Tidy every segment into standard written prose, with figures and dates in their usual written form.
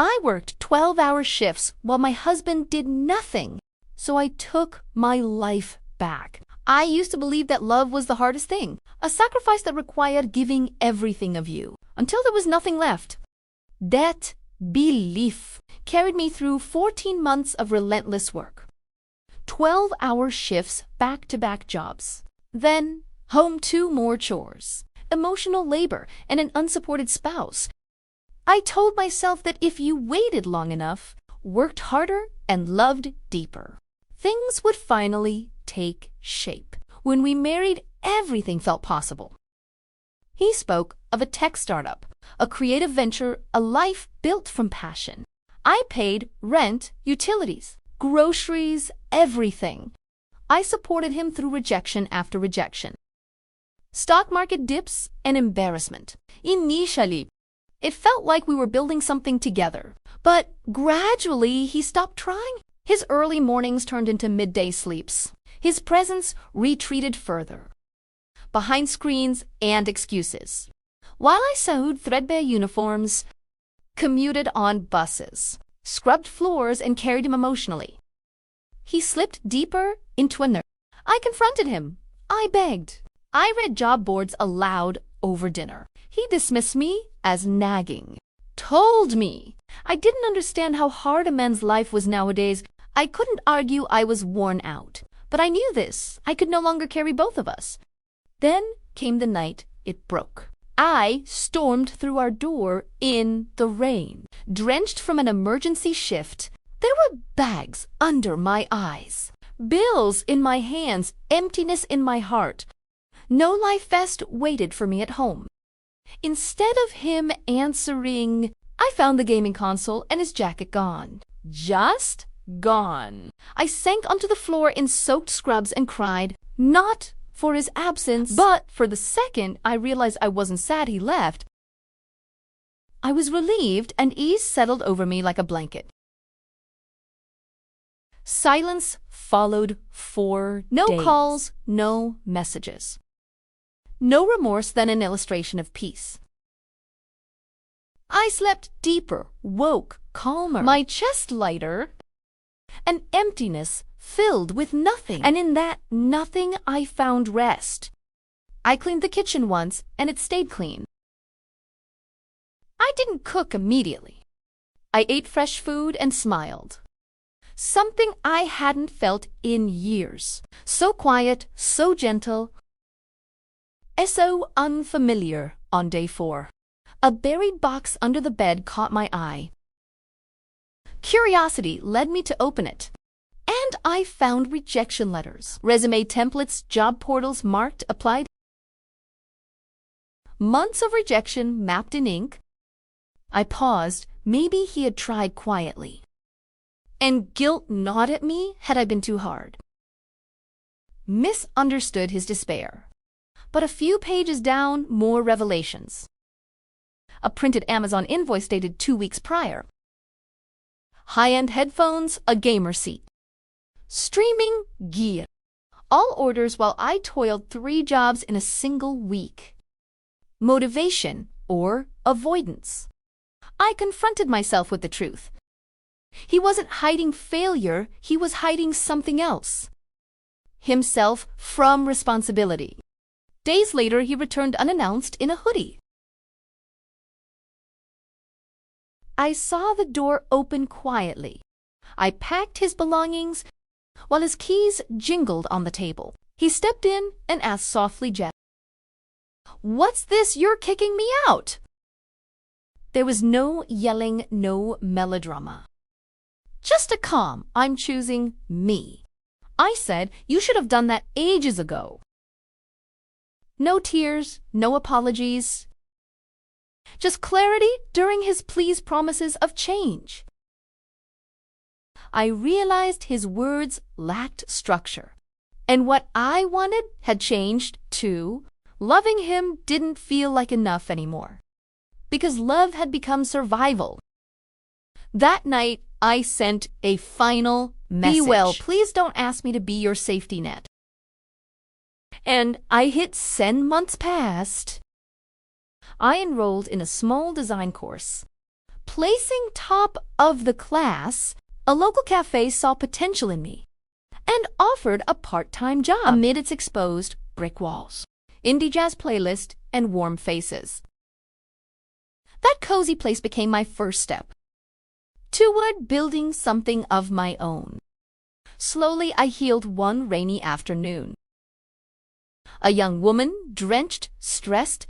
I worked 12-hour shifts while my husband did nothing, so I took my life back. I used to believe that love was the hardest thing, a sacrifice that required giving everything of you, until there was nothing left. That belief carried me through 14 months of relentless work. 12-hour shifts, back-to-back jobs. Then, home to more chores, emotional labor, and an unsupported spouse. I told myself that if you waited long enough, worked harder, and loved deeper, things would finally take shape. When we married, everything felt possible. He spoke of a tech startup, a creative venture, a life built from passion. I paid rent, utilities, groceries, everything. I supported him through rejection after rejection. Stock market dips and embarrassment. Initially, it felt like we were building something together, but gradually he stopped trying. His early mornings turned into midday sleeps. His presence retreated further, behind screens and excuses. While I sewed threadbare uniforms, commuted on buses, scrubbed floors, and carried him emotionally, he slipped deeper into a nerve. I confronted him. I begged. I read job boards aloud over dinner. He dismissed me as nagging. Told me I didn't understand how hard a man's life was nowadays. I couldn't argue I was worn out, but I knew this. I could no longer carry both of us. Then came the night it broke. I stormed through our door in the rain, drenched from an emergency shift. There were bags under my eyes, bills in my hands, emptiness in my heart. No life vest waited for me at home. Instead of him answering, I found the gaming console and his jacket gone. Just gone. I sank onto the floor in soaked scrubs and cried, not for his absence, but for the second I realized I wasn't sad he left. I was relieved, and ease settled over me like a blanket. Silence followed for days. No calls, no messages. No remorse, then an illustration of peace. I slept deeper, woke, calmer, my chest lighter, an emptiness filled with nothing. And in that nothing, I found rest. I cleaned the kitchen once, and it stayed clean. I didn't cook immediately. I ate fresh food and smiled. Something I hadn't felt in years. So quiet, so gentle, so unfamiliar on day 4. A buried box under the bed caught my eye. Curiosity led me to open it, and I found rejection letters, resume templates, job portals marked applied. Months of rejection mapped in ink. I paused. Maybe he had tried quietly, and guilt gnawed at me had I been too hard. Misunderstood his despair. But a few pages down, more revelations. A printed Amazon invoice dated 2 weeks prior. High-end headphones, a gamer seat. Streaming gear. All orders while I toiled 3 jobs in a single week. Motivation or avoidance. I confronted myself with the truth. He wasn't hiding failure, he was hiding something else. Himself from responsibility. Days later, he returned unannounced in a hoodie. I saw the door open quietly. I packed his belongings while his keys jingled on the table. He stepped in and asked softly, "What's this? You're kicking me out." There was no yelling, no melodrama. Just a calm, "I'm choosing me." I said, "You should have done that ages ago." No tears, no apologies. Just clarity during his pleas promises of change. I realized his words lacked structure, and what I wanted had changed too. Loving him didn't feel like enough anymore, because love had become survival. That night, I sent a final message. "Be well, please don't ask me to be your safety net." And I hit send. Months passed. I enrolled in a small design course, Placing top of the class, a local cafe saw potential in me and offered a part-time job amid its exposed brick walls, indie jazz playlist, and warm faces. That cozy place became my first step toward building something of my own. Slowly, I healed one rainy afternoon. A young woman, drenched, stressed,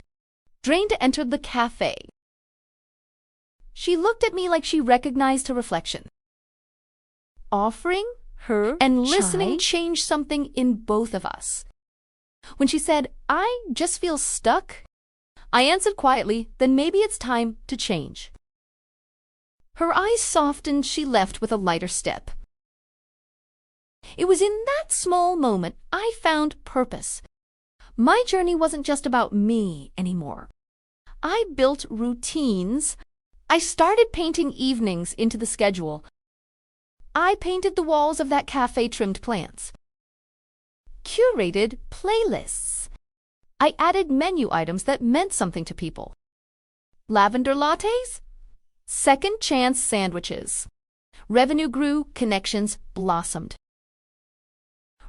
drained, entered the cafe. She looked at me like she recognized her reflection. Offering her and listening changed something in both of us. When she said, "I just feel stuck," I answered quietly, "Then maybe it's time to change." Her eyes softened. She left with a lighter step. It was in that small moment I found purpose. My journey wasn't just about me anymore. I built routines. I started painting evenings into the schedule. I painted the walls of that cafe, trimmed plants, curated playlists. I added menu items that meant something to people. Lavender lattes, second chance sandwiches. Revenue grew, connections blossomed.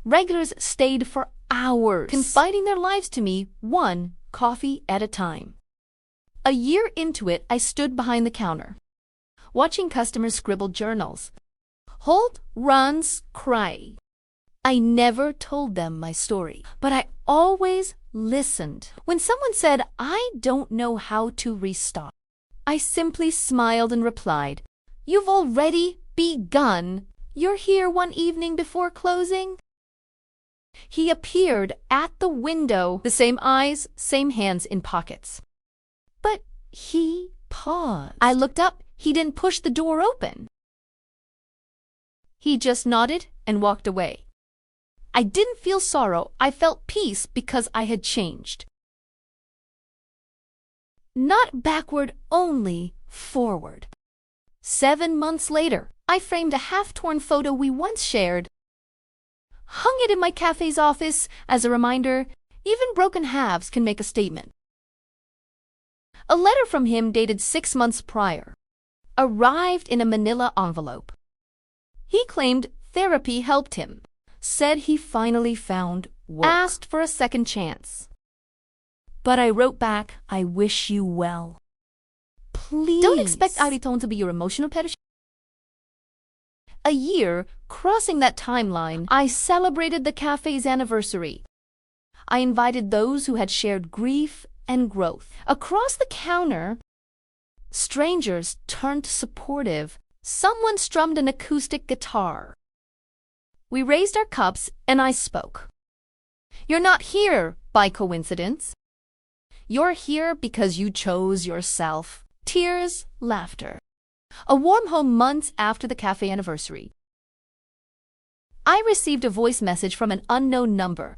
Regulars stayed for hours, confiding their lives to me, one coffee at a time. A year into it, I stood behind the counter, watching customers scribble journals, hold runs, cry. I never told them my story, but I always listened. When someone said, "I don't know how to restart," I simply smiled and replied, "You've already begun. You're here one evening before closing." He appeared at the window, the same eyes, same hands in pockets. But he paused. I looked up. He didn't push the door open. He just nodded and walked away. I didn't feel sorrow. I felt peace because I had changed. Not backward, only forward. 7 months later, I framed a half-torn photo we once shared, hung it in my cafe's office as a reminder, even broken halves can make a statement. A letter from him dated 6 months prior arrived in a manila envelope. He claimed therapy helped him, said he finally found work, asked for a second chance. But I wrote back, "I wish you well. Please don't expect Aritone to be your emotional parachute." A year, crossing that timeline, I celebrated the cafe's anniversary. I invited those who had shared grief and growth. Across the counter, strangers turned supportive. Someone strummed an acoustic guitar. We raised our cups and I spoke. "You're not here by coincidence. You're here because you chose yourself." Tears, laughter. A warm home months after the cafe anniversary. I received a voice message from an unknown number.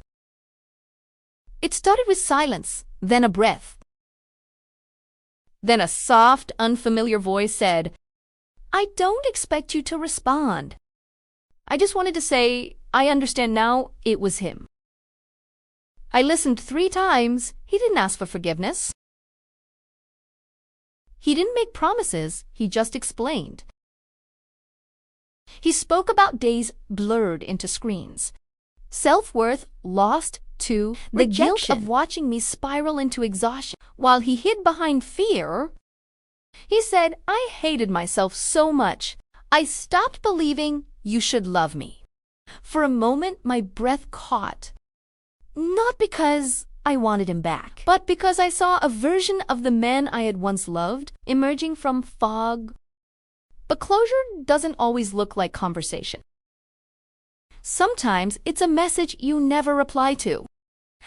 It started with silence, then a breath. Then a soft, unfamiliar voice said, "I don't expect you to respond. I just wanted to say, I understand now." It was him. I listened 3 times. He didn't ask for forgiveness. He didn't make promises, he just explained. He spoke about days blurred into screens, self-worth lost to the guilt of watching me spiral into exhaustion. While he hid behind fear, he said, "I hated myself so much. I stopped believing you should love me." For a moment, my breath caught. Not because I wanted him back, but because I saw a version of the man I had once loved emerging from fog. But closure doesn't always look like conversation. Sometimes it's a message you never reply to.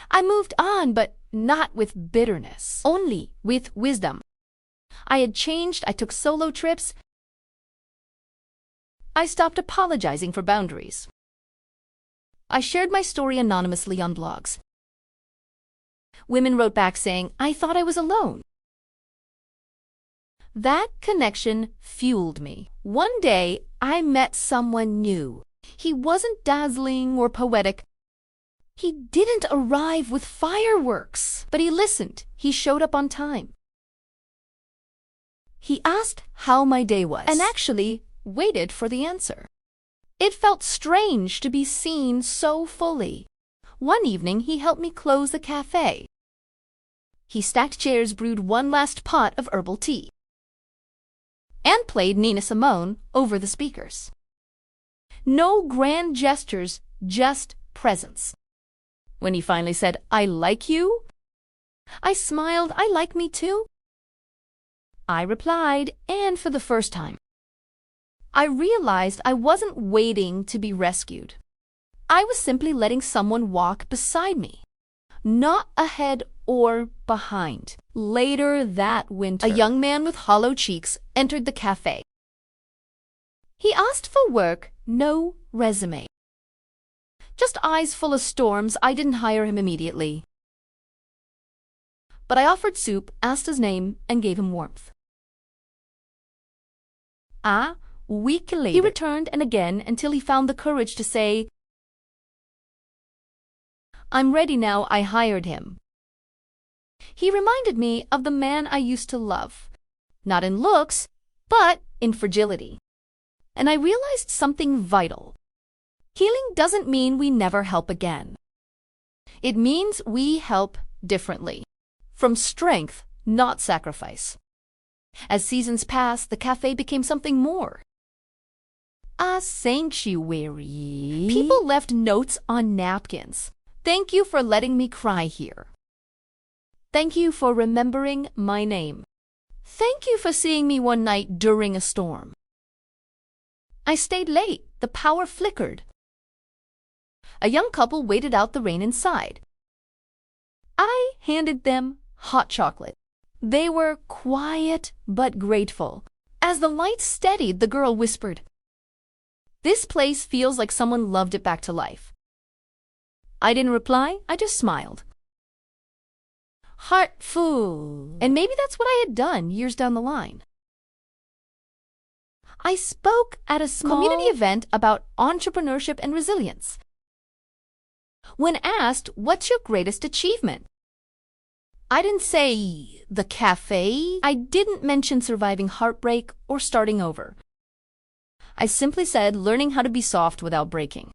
I moved on, but not with bitterness, only with wisdom. I had changed. I took solo trips. I stopped apologizing for boundaries. I shared my story anonymously on blogs. Women wrote back saying, "I thought I was alone." That connection fueled me. One day, I met someone new. He wasn't dazzling or poetic. He didn't arrive with fireworks, but he listened. He showed up on time. He asked how my day was and actually waited for the answer. It felt strange to be seen so fully. One evening, he helped me close the cafe. He stacked chairs, brewed one last pot of herbal tea, and played Nina Simone over the speakers. No grand gestures, just presence. When he finally said, "I like you," I smiled. "I like me too," I replied, and for the first time, I realized I wasn't waiting to be rescued. I was simply letting someone walk beside me, not ahead or behind. Later that winter, a young man with hollow cheeks entered the cafe. He asked for work, no resume. Just eyes full of storms. I didn't hire him immediately, but I offered soup, asked his name, and gave him warmth. A week later, he returned, and again, until he found the courage to say, "I'm ready now." I hired him. He reminded me of the man I used to love, not in looks, but in fragility. And I realized something vital. Healing doesn't mean we never help again. It means we help differently, from strength, not sacrifice. As seasons passed, the cafe became something more. A sanctuary. People left notes on napkins. "Thank you for letting me cry here. Thank you for remembering my name. Thank you for seeing me one night during a storm." I stayed late. The power flickered. A young couple waited out the rain inside. I handed them hot chocolate. They were quiet but grateful. As the lights steadied, the girl whispered, "This place feels like someone loved it back to life." I didn't reply. I just smiled. Heart full. And maybe that's what I had done years down the line. I spoke at a small community event about entrepreneurship and resilience. When asked, "What's your greatest achievement?" I didn't say the cafe. I didn't mention surviving heartbreak or starting over. I simply said learning how to be soft without breaking.